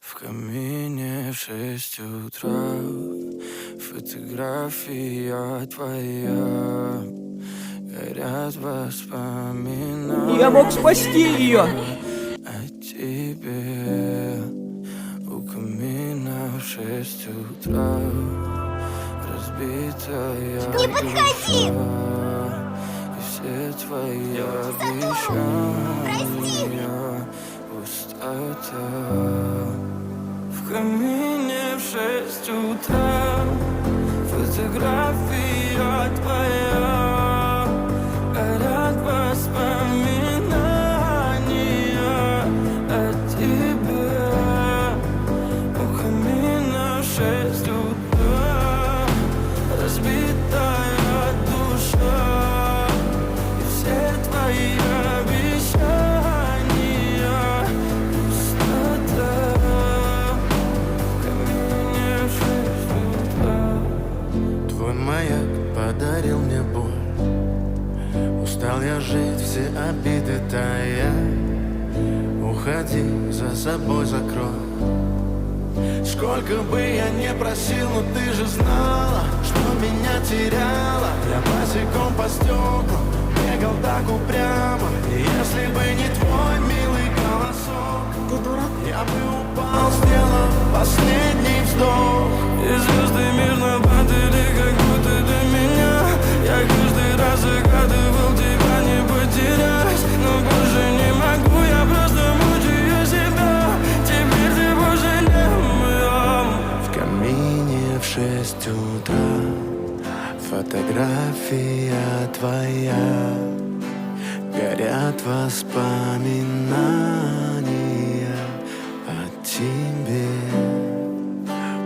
В камине в 6 утра фотография твоя. Горят воспоминания. Я мог спасти ее. О тебе. У камина в 6 утра разбитая Не подходи! душа. И все твои обещания пустота. В камине в 6 утра фотография твоя. Горят воспоминания о тебе. У камина в 6 утра разбитая душа. И все твои обещания пустота. В камине в 6 утра. Твой маяк подарил мне боль. Устал я жить, все обиды тая. Уходи, за собой закрой. Сколько бы я не просил, но ты же знала, что меня теряла. Я босиком по стеклам бегал так упрямо. И если бы не твой милый голосок, Ты дурак? я бы упал, сделав последний вздох. И звезды мирно падали, как будто до меня. Я каждый раз загадывал тебя не потерять, но больше не могу, я просто мучаю себя. Теперь ты больше не моя. В камине в 6 утра фотография твоя. Горят воспоминания о тебе.